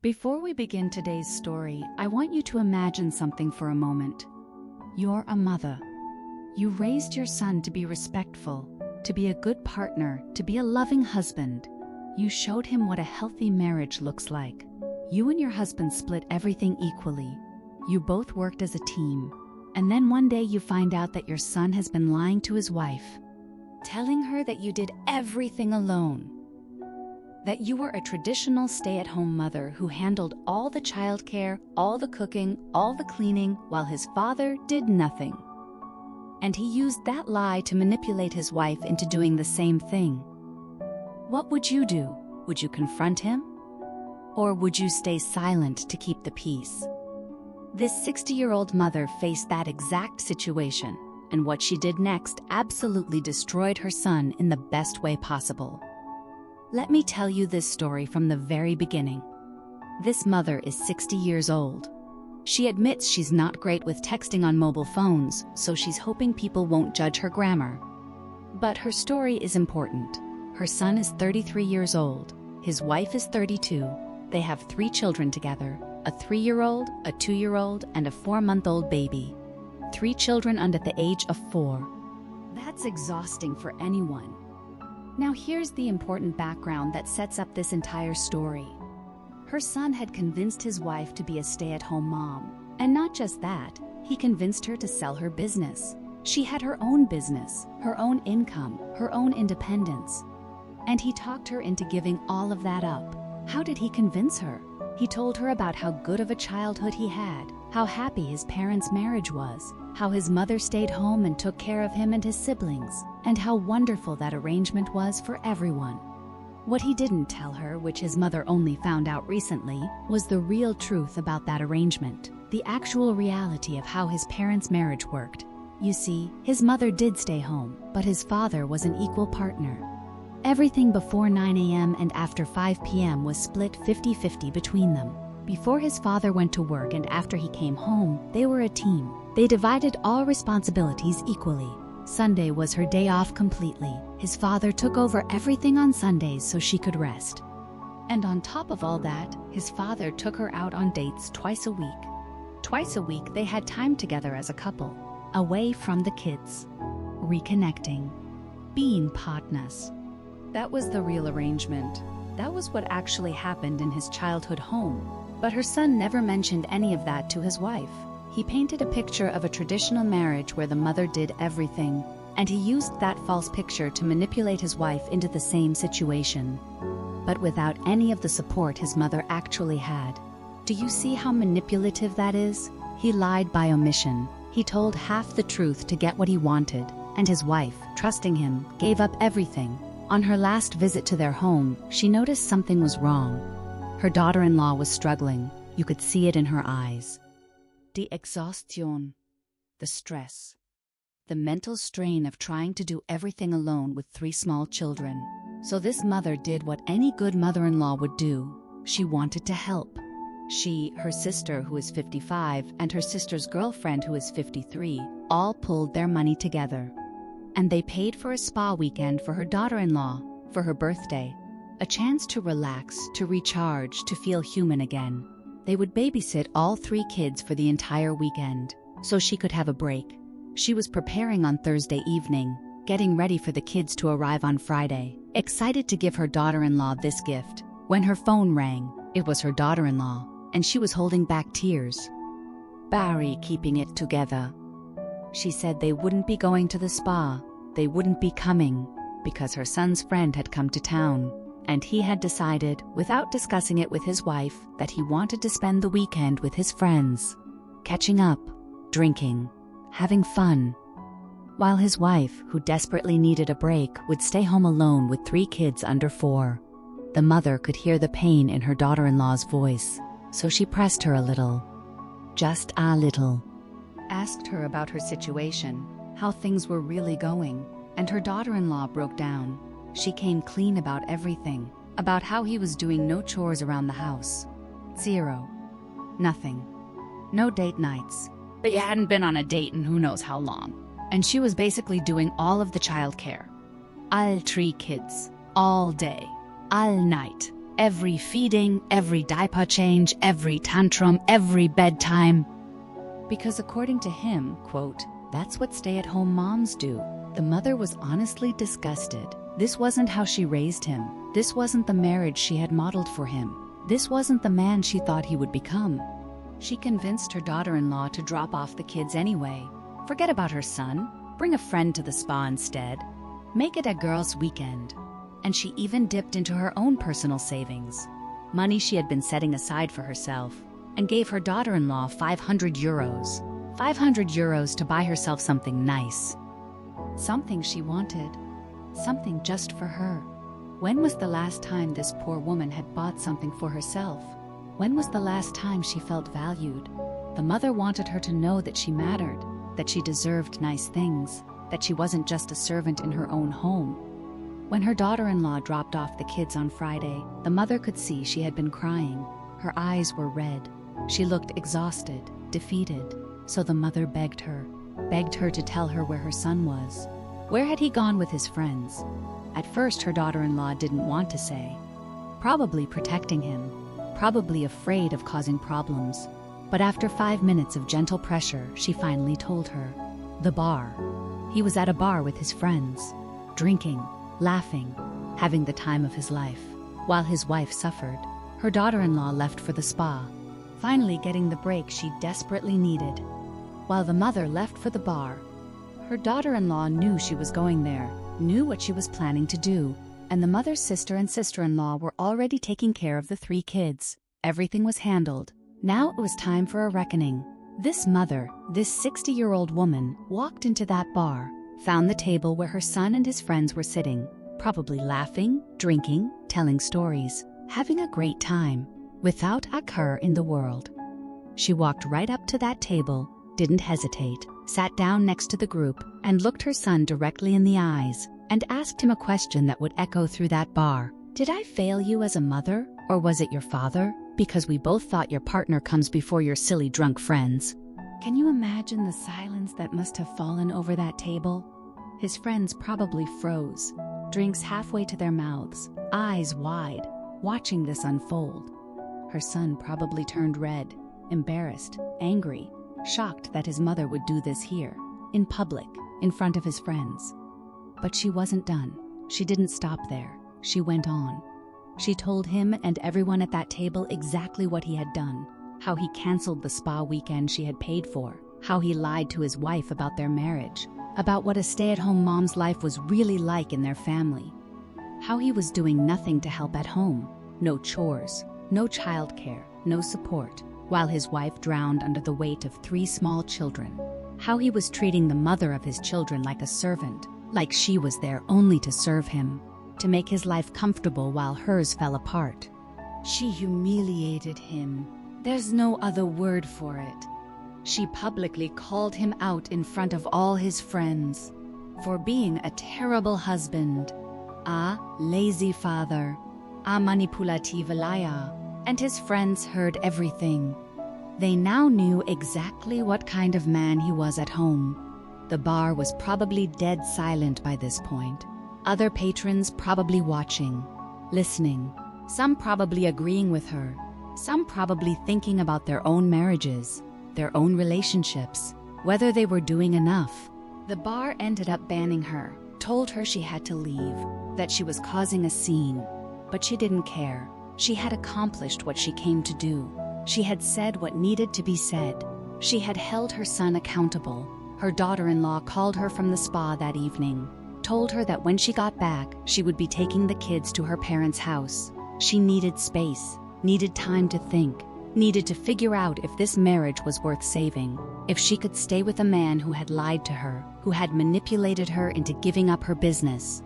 Before we begin today's story, I want you to imagine something for a moment. You're a mother. You raised your son to be respectful, to be a good partner, to be a loving husband. You showed him what a healthy marriage looks like. You and your husband split everything equally. You both worked as a team. And then one day you find out that your son has been lying to his wife, telling her that you did everything alone. That you were a traditional stay-at-home mother who handled all the childcare, all the cooking, all the cleaning, while his father did nothing. And he used that lie to manipulate his wife into doing the same thing. What would you do? Would you confront him? Or would you stay silent to keep the peace? This 60-year-old mother faced that exact situation, and what she did next absolutely destroyed her son in the best way possible. Let me tell you this story from the very beginning. This mother is 60 years old. She admits she's not great with texting on mobile phones, so she's hoping people won't judge her grammar. But her story is important. Her son is 33 years old. His wife is 32. They have 3 children together, a 3-year-old, a 2-year-old, and a 4-month-old baby. 3 children under the age of 4. That's exhausting for anyone. Now here's the important background that sets up this entire story. Her son had convinced his wife to be a stay-at-home mom. And not just that, he convinced her to sell her business. She had her own business, her own income, her own independence. And he talked her into giving all of that up. How did he convince her? He told her about how good of a childhood he had, how happy his parents' marriage was, how his mother stayed home and took care of him and his siblings, and how wonderful that arrangement was for everyone. What he didn't tell her, which his mother only found out recently, was the real truth about that arrangement, the actual reality of how his parents' marriage worked. You see, his mother did stay home, but his father was an equal partner. Everything before 9 a.m. and after 5 p.m. was split 50-50 between them. Before his father went to work and after he came home, they were a team. They divided all responsibilities equally. Sunday was her day off completely. His father took over everything on Sundays so she could rest. And on top of all that, his father took her out on dates twice a week. Twice a week they had time together as a couple, away from the kids, reconnecting, being partners. That was the real arrangement. That was what actually happened in his childhood home. But her son never mentioned any of that to his wife. He painted a picture of a traditional marriage where the mother did everything, and he used that false picture to manipulate his wife into the same situation. But without any of the support his mother actually had. Do you see how manipulative that is? He lied by omission. He told half the truth to get what he wanted, and his wife, trusting him, gave up everything. On her last visit to their home, she noticed something was wrong. Her daughter-in-law was struggling. You could see it in her eyes. The exhaustion, the stress, the mental strain of trying to do everything alone with 3 small children. So this mother did what any good mother-in-law would do. She wanted to help. She, her sister who is 55, and her sister's girlfriend who is 53, all pulled their money together. And they paid for a spa weekend for her daughter-in-law, for her birthday. A chance to relax, to recharge, to feel human again. They would babysit all 3 kids for the entire weekend, so she could have a break. She was preparing on Thursday evening, getting ready for the kids to arrive on Friday, excited to give her daughter-in-law this gift. When her phone rang, it was her daughter-in-law, and she was holding back tears. Barry keeping it together. She said they wouldn't be going to the spa. They wouldn't be coming, because her son's friend had come to town. And he had decided, without discussing it with his wife, that he wanted to spend the weekend with his friends, catching up, drinking, having fun. While his wife, who desperately needed a break, would stay home alone with 3 kids under 4. The mother could hear the pain in her daughter-in-law's voice, so she pressed her a little. Just a little. Asked her about her situation, how things were really going, and her daughter-in-law broke down. She came clean about everything, about how he was doing no chores around the house. 0. Nothing. No date nights. They hadn't been on a date in who knows how long. And she was basically doing all of the childcare. All 3 kids. All day. All night. Every feeding, every diaper change, every tantrum, every bedtime. Because according to him, quote, that's what stay-at-home moms do. The mother was honestly disgusted. This wasn't how she raised him. This wasn't the marriage she had modeled for him. This wasn't the man she thought he would become. She convinced her daughter-in-law to drop off the kids anyway. Forget about her son. Bring a friend to the spa instead. Make it a girls' weekend. And she even dipped into her own personal savings, money she had been setting aside for herself, and gave her daughter-in-law 500 euros. 500 euros to buy herself something nice. Something she wanted. Something just for her. When was the last time this poor woman had bought something for herself? When was the last time she felt valued? The mother wanted her to know that she mattered, that she deserved nice things, that she wasn't just a servant in her own home. When her daughter-in-law dropped off the kids on Friday, the mother could see she had been crying. Her eyes were red. She looked exhausted, defeated. So the mother begged her to tell her where her son was. Where had he gone with his friends? At first, her daughter-in-law didn't want to say. Probably protecting him, probably afraid of causing problems. But after 5 minutes of gentle pressure, she finally told her. The bar. He was at a bar with his friends, drinking, laughing, having the time of his life, while his wife suffered. Her daughter-in-law left for the spa, finally getting the break she desperately needed. While the mother left for the bar, her daughter-in-law knew she was going there, knew what she was planning to do, and the mother's sister and sister-in-law were already taking care of the 3 kids. Everything was handled. Now it was time for a reckoning. This mother, this 60-year-old woman, walked into that bar, found the table where her son and his friends were sitting, probably laughing, drinking, telling stories, having a great time, without a care in the world. She walked right up to that table, didn't hesitate, sat down next to the group, and looked her son directly in the eyes, and asked him a question that would echo through that bar. Did I fail you as a mother, or was it your father? Because we both thought your partner comes before your silly drunk friends. Can you imagine the silence that must have fallen over that table? His friends probably froze, drinks halfway to their mouths, eyes wide, watching this unfold. Her son probably turned red, embarrassed, angry, shocked that his mother would do this here, in public, in front of his friends. But she wasn't done. She didn't stop there. She went on. She told him and everyone at that table exactly what he had done, how he canceled the spa weekend she had paid for, how he lied to his wife about their marriage, about what a stay-at-home mom's life was really like in their family, how he was doing nothing to help at home, no chores, no childcare, no support, while his wife drowned under the weight of 3 small children, how he was treating the mother of his children like a servant, like she was there only to serve him, to make his life comfortable while hers fell apart. She humiliated him. There's no other word for it. She publicly called him out in front of all his friends for being a terrible husband, a lazy father, a manipulative liar, and his friends heard everything. They now knew exactly what kind of man he was at home. The bar was probably dead silent by this point. Other patrons probably watching, listening, some probably agreeing with her, some probably thinking about their own marriages, their own relationships, whether they were doing enough. The bar ended up banning her, told her she had to leave, that she was causing a scene. But she didn't care. She had accomplished what she came to do. She had said what needed to be said. She had held her son accountable. Her daughter-in-law called her from the spa that evening, told her that when she got back, she would be taking the kids to her parents' house. She needed space, needed time to think, needed to figure out if this marriage was worth saving, if she could stay with a man who had lied to her, who had manipulated her into giving up her business,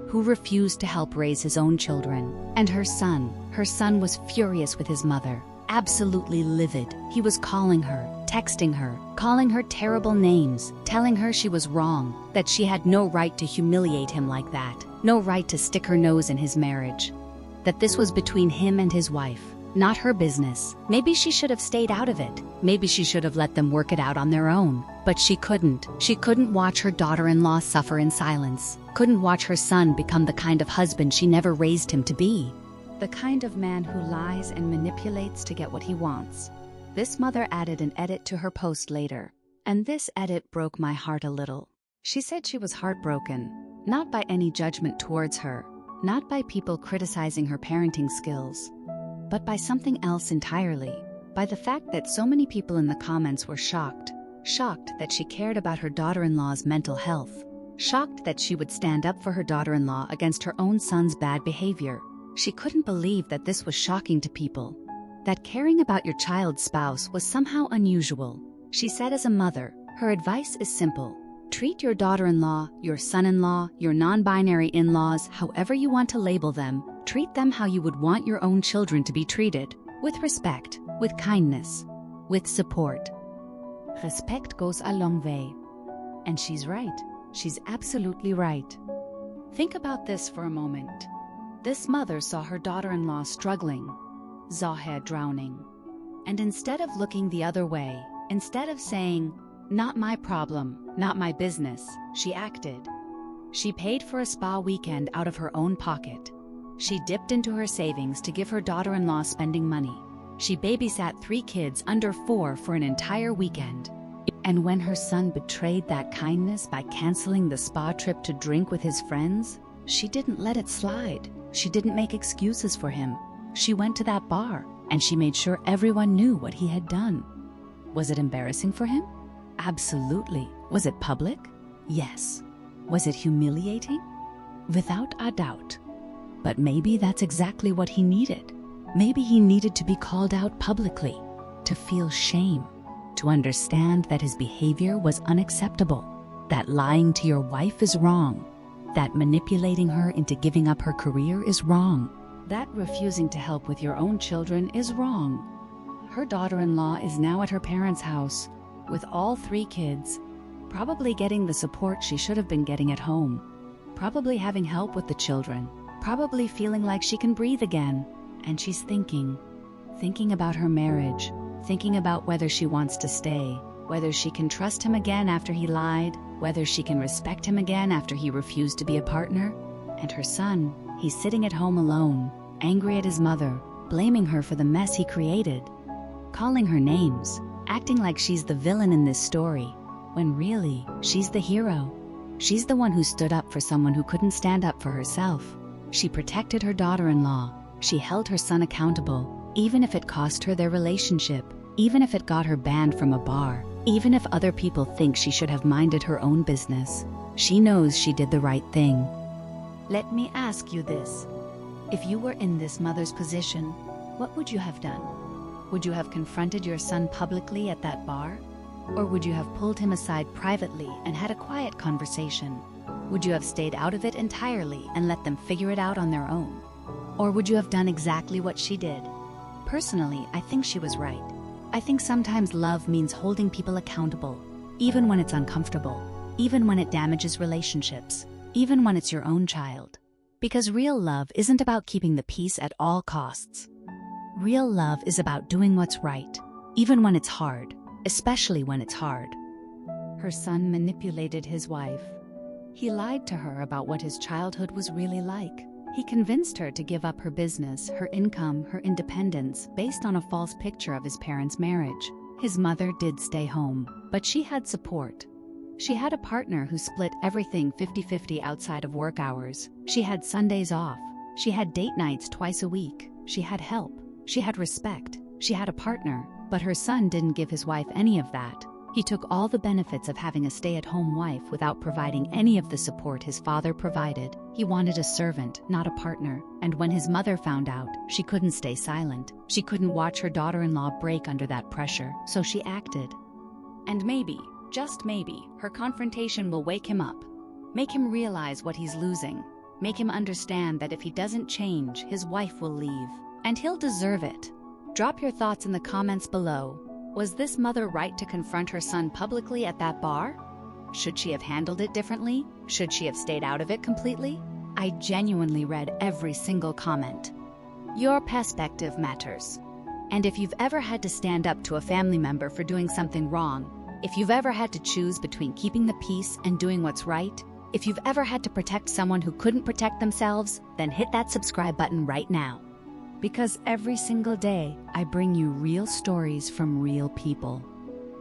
who refused to help raise his own children. And her son was furious with his mother, absolutely livid. He was calling her, texting her, calling her terrible names, telling her she was wrong, that she had no right to humiliate him like that, no right to stick her nose in his marriage, that this was between him and his wife, not her business. Maybe she should have stayed out of it. Maybe she should have let them work it out on their own. But she couldn't. She couldn't watch her daughter-in-law suffer in silence, couldn't watch her son become the kind of husband she never raised him to be. The kind of man who lies and manipulates to get what he wants. This mother added an edit to her post later, and this edit broke my heart a little. She said she was heartbroken, not by any judgment towards her, not by people criticizing her parenting skills, but by something else entirely, by the fact that so many people in the comments were shocked that she cared about her daughter-in-law's mental health, shocked that she would stand up for her daughter-in-law against her own son's bad behavior. She couldn't believe that this was shocking to people, that caring about your child's spouse was somehow unusual. She said as a mother, her advice is simple. Treat your daughter-in-law, your son-in-law, your non-binary in-laws, however you want to label them, treat them how you would want your own children to be treated, with respect, with kindness, with support. Respect goes a long way. And she's right. She's absolutely right. Think about this for a moment. This mother saw her daughter-in-law struggling, saw her drowning. And instead of looking the other way, instead of saying, "Not my problem, not my business," she acted. She paid for a spa weekend out of her own pocket. She dipped into her savings to give her daughter-in-law spending money. She babysat 3 kids under 4 for an entire weekend. And when her son betrayed that kindness by canceling the spa trip to drink with his friends, she didn't let it slide. She didn't make excuses for him. She went to that bar, and she made sure everyone knew what he had done. Was it embarrassing for him? Absolutely. Was it public? Yes. Was it humiliating? Without a doubt. But maybe that's exactly what he needed. Maybe he needed to be called out publicly, to feel shame, to understand that his behavior was unacceptable, that lying to your wife is wrong, that manipulating her into giving up her career is wrong, that refusing to help with your own children is wrong. Her daughter-in-law is now at her parents' house, with all 3 kids, probably getting the support she should have been getting at home, probably having help with the children, probably feeling like she can breathe again. And she's thinking about her marriage, thinking about whether she wants to stay, whether she can trust him again after he lied, whether she can respect him again after he refused to be a partner. And her son, he's sitting at home alone, angry at his mother, blaming her for the mess he created, calling her names, acting like she's the villain in this story, when really, she's the hero. She's the one who stood up for someone who couldn't stand up for herself. She protected her daughter-in-law. She held her son accountable, even if it cost her their relationship, even if it got her banned from a bar, even if other people think she should have minded her own business. She knows she did the right thing. Let me ask you this. If you were in this mother's position, what would you have done? Would you have confronted your son publicly at that bar? Or would you have pulled him aside privately and had a quiet conversation? Would you have stayed out of it entirely and let them figure it out on their own? Or would you have done exactly what she did? Personally, I think she was right. I think sometimes love means holding people accountable, even when it's uncomfortable, even when it damages relationships, even when it's your own child. Because real love isn't about keeping the peace at all costs. Real love is about doing what's right, even when it's hard, especially when it's hard. Her son manipulated his wife. He lied to her about what his childhood was really like. He convinced her to give up her business, her income, her independence, based on a false picture of his parents' marriage. His mother did stay home, but she had support. She had a partner who split everything 50-50 outside of work hours. She had Sundays off. She had date nights twice a week. She had help. She had respect. She had a partner. But her son didn't give his wife any of that. He took all the benefits of having a stay-at-home wife without providing any of the support his father provided. He wanted a servant, not a partner. And when his mother found out, she couldn't stay silent. She couldn't watch her daughter-in-law break under that pressure, so she acted. And maybe, just maybe, her confrontation will wake him up. Make him realize what he's losing. Make him understand that if he doesn't change, his wife will leave. And he'll deserve it. Drop your thoughts in the comments below. Was this mother right to confront her son publicly at that bar? Should she have handled it differently? Should she have stayed out of it completely? I genuinely read every single comment. Your perspective matters. And if you've ever had to stand up to a family member for doing something wrong, if you've ever had to choose between keeping the peace and doing what's right, if you've ever had to protect someone who couldn't protect themselves, then hit that subscribe button right now. Because every single day, I bring you real stories from real people.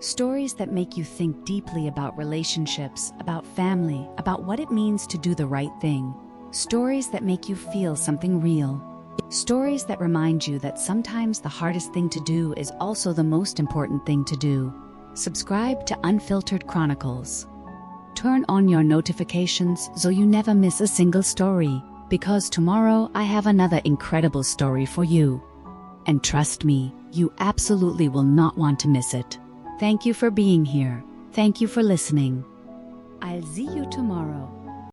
Stories that make you think deeply about relationships, about family, about what it means to do the right thing. Stories that make you feel something real. Stories that remind you that sometimes the hardest thing to do is also the most important thing to do. Subscribe to Unfiltered Chronicles. Turn on your notifications so you never miss a single story, because tomorrow I have another incredible story for you. And trust me, you absolutely will not want to miss it. Thank you for being here. Thank you for listening. I'll see you tomorrow.